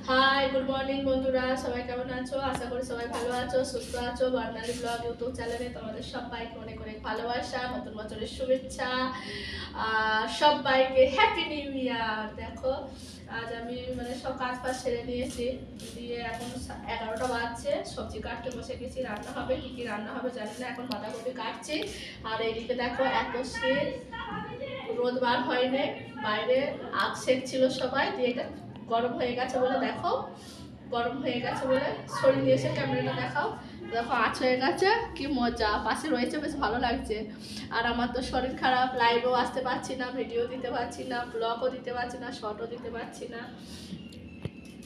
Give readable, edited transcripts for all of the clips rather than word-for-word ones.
Hi good morning বন্ধুরা, সবাই কেমন আছো? আশা করি সবাই ভালো আছো, সুস্থ আছো। বর্ণালী ব্লগ ইউটিউব চ্যানেলে তোমাদের সবাইকে অনেক অনেক ভালোবাসা, নতুন বছরের শুভেচ্ছা, সবাইকে হ্যাপি নিউ ইয়ার। দেখো আজ আমি সব কাজ ফাজ সেরে নিয়েছি, দিয়ে এখন 11টা বাজছে। সবজি কাটতে বসে গেছি, রান্না হবে। কি কি রান্না হবে জানি না, এখন বাঁধাকপি কাটছি। আর এইদিকে দেখো এত শীত, রোদ বার হয়নি, বাইরে আগ সেকছিল সবাই, দিয়ে এটা গরম হয়ে গেছে বলে দেখো, গরম হয়ে গেছে বলে সরিয়ে দিয়েছে। ক্যামেরাটা দেখাও, দেখো আঁচ হয়ে গেছে, কি মজা। পাশে রয়েছে, বেশ ভালো লাগছে। আর আমার তো শরীর খারাপ, লাইভেও আসতে পারছি না, ভিডিও দিতে পারছি না, ব্লগও দিতে পারছি না, শর্টও দিতে পারছি না।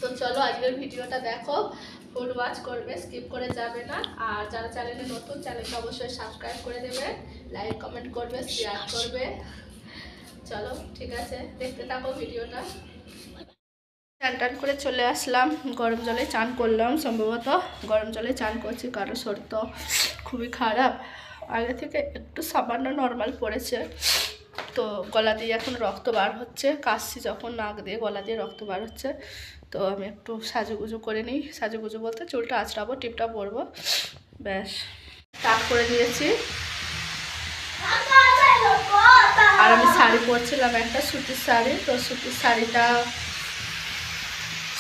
তো চলো আজকের ভিডিওটা দেখো, ফুল ওয়াচ করবে, স্কিপ করে যাবে না। আর যারা চ্যানেলে নতুন, চ্যানেলটা অবশ্যই সাবস্ক্রাইব করে দেবে, লাইক কমেন্ট করবে, শেয়ার করবে। চলো ঠিক আছে, দেখতে থাকো ভিডিওটা। চান টান করে চলে আসলাম, গরম জলে চান করলাম। সম্ভবত গরম জলে চান করছি, কারণ শরীর তো খুবই খারাপ। আগে থেকে একটু সামান্য নর্মাল পড়েছে, তো গলা দিয়ে এখন রক্ত বার হচ্ছে। কাশছি যখন, নাক দিয়ে গলা দিয়ে রক্ত বার হচ্ছে। তো আমি একটু সাজুগুজু করে নিই। সাজুগুজু বলতে চুলটা আঁচড়াবো, টিপটা পরবো, ব্যাস। টাক করে দিয়েছি। আর আমি শাড়ি পরছিলাম, একটা সুতির শাড়ি। তো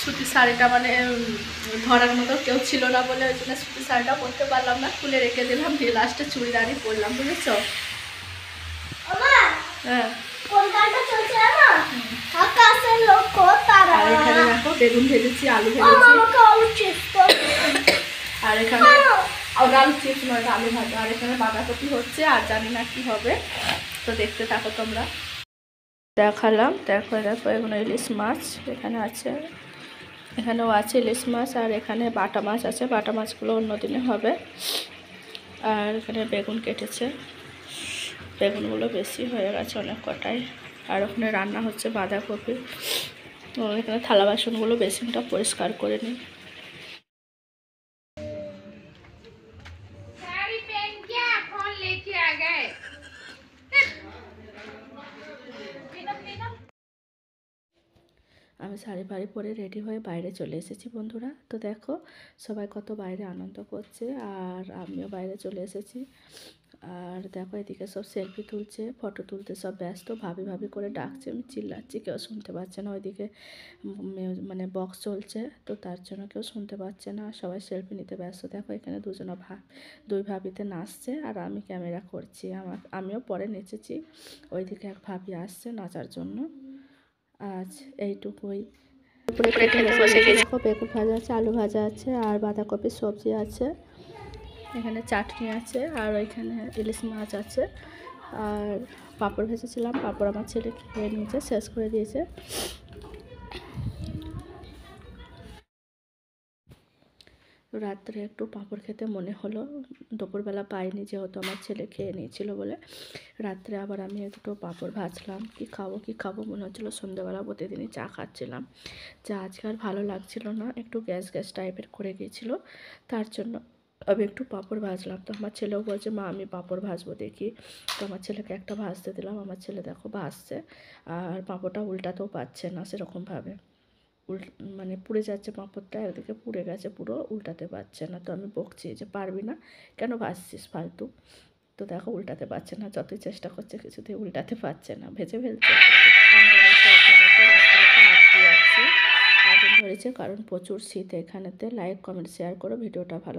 সুতির শাড়িটা ধরার মতো কেউ ছিল না বলে ওই জন্য সুতির শাড়িটা পরতে পারলাম না, খুলে রেখে দিলাম। দিয়ে লাস্টে চুড়িদারই পরলাম, বুঝেছো? হ্যাঁ, আর এখানে দেখো বেগুন ভেজেছি, আলু ভেজেছি, আর এখানে আলু চিপস নয়, আলু ভাজা। আর এখানে বাঁধাকপি হচ্ছে, আর জানি না কি হবে, তো দেখতে থাকো তোমরা। দেখালাম, দেখো এখানে ইলিশ মাছ এখানে আছে, এখানেও আছে ইলিশ মাছ। আর এখানে বাটা মাছ আছে, বাটা মাছগুলো অন্যদিনে হবে। আর এখানে বেগুন কেটেছে, বেগুনগুলো বেশি হয়ে গেছে অনেক কটাই। আর ওখানে রান্না হচ্ছে বাঁধাকপি। এখানে থালা বাসনগুলো বেসিনটা পরিষ্কার করে নিই। আমি শাড়ি ফাড়ি পরে রেডি হয়ে বাইরে চলে এসেছি বন্ধুরা। তো দেখো সবাই কত বাইরে আনন্দ করছে, আর আমিও বাইরে চলে এসেছি। আর দেখো এদিকে সব সেলফি তুলছে, ফটো তুলতে সব ব্যস্ত। ভাবি ভাবি করে ডাকছে, আমি চিল্লাচ্ছি, কেউ শুনতে পাচ্ছে না। ওইদিকে বক্স চলছে, তো তার জন্য কেউ শুনতে পাচ্ছে না, সবাই সেলফি নিতে ব্যস্ত। দেখো এখানে দুই ভাবিতে নাচছে, আর আমি ক্যামেরা করছি। আমিও পরে নেচেছি। ওইদিকে এক ভাবি আসছে নাচার জন্য। আজ এইটুকুই। দেখো বেগুন ভাজা আছে, আলু ভাজা আছে, আর বাঁধাকপির সবজি আছে, এখানে চাটনি আছে, আর ওইখানে ইলিশ মাছ আছে। আর পাঁপড় ভেজেছিলাম, পাঁপড় আমার ছেলে খেয়ে নিয়েছে, শেষ করে দিয়েছে। রাত্রে একটু পাঁপড় খেতে মনে হলো, দুপুরবেলা পাইনি যেহেতু আমার ছেলে খেয়ে নিয়েছিল বলে। রাত্রে আবার আমি একটু পাঁপড় ভাজলাম। কি খাবো মনে হচ্ছিলো। সন্ধ্যেবেলা প্রতিদিনই চা খাচ্ছিলাম, চা আজকে আর ভালো লাগছিল না, একটু গ্যাস টাইপের করে গিয়েছিলো, তার জন্য আমি একটু পাঁপড় ভাজলাম। তো আমার ছেলেও বলছে মা আমি পাঁপড় ভাজবো দেখি। তো আমার ছেলেকে একটা ভাজতে দিলাম। আমার ছেলে দেখো ভাজছে, আর পাঁপড়টা উল্টাতেও পারছে না সেরকমভাবে, পুড়ে যাচ্ছে পাঁপড়টা, একদিকে পুড়ে গেছে পুরো, উল্টাতে পারছে না। তো আমি বকছি যে পারবি না, কেন ভাজছিস ফালতু। তো দেখো উল্টাতে পারছে না, যতই চেষ্টা করছে কিছুতেই উল্টাতে পারছে না, ভেজে ফেলছে। আগুন ধরেছে, কারণ প্রচুর শীত এখানেতে। লাইক কমেন্ট শেয়ার করো, ভিডিওটা ভালো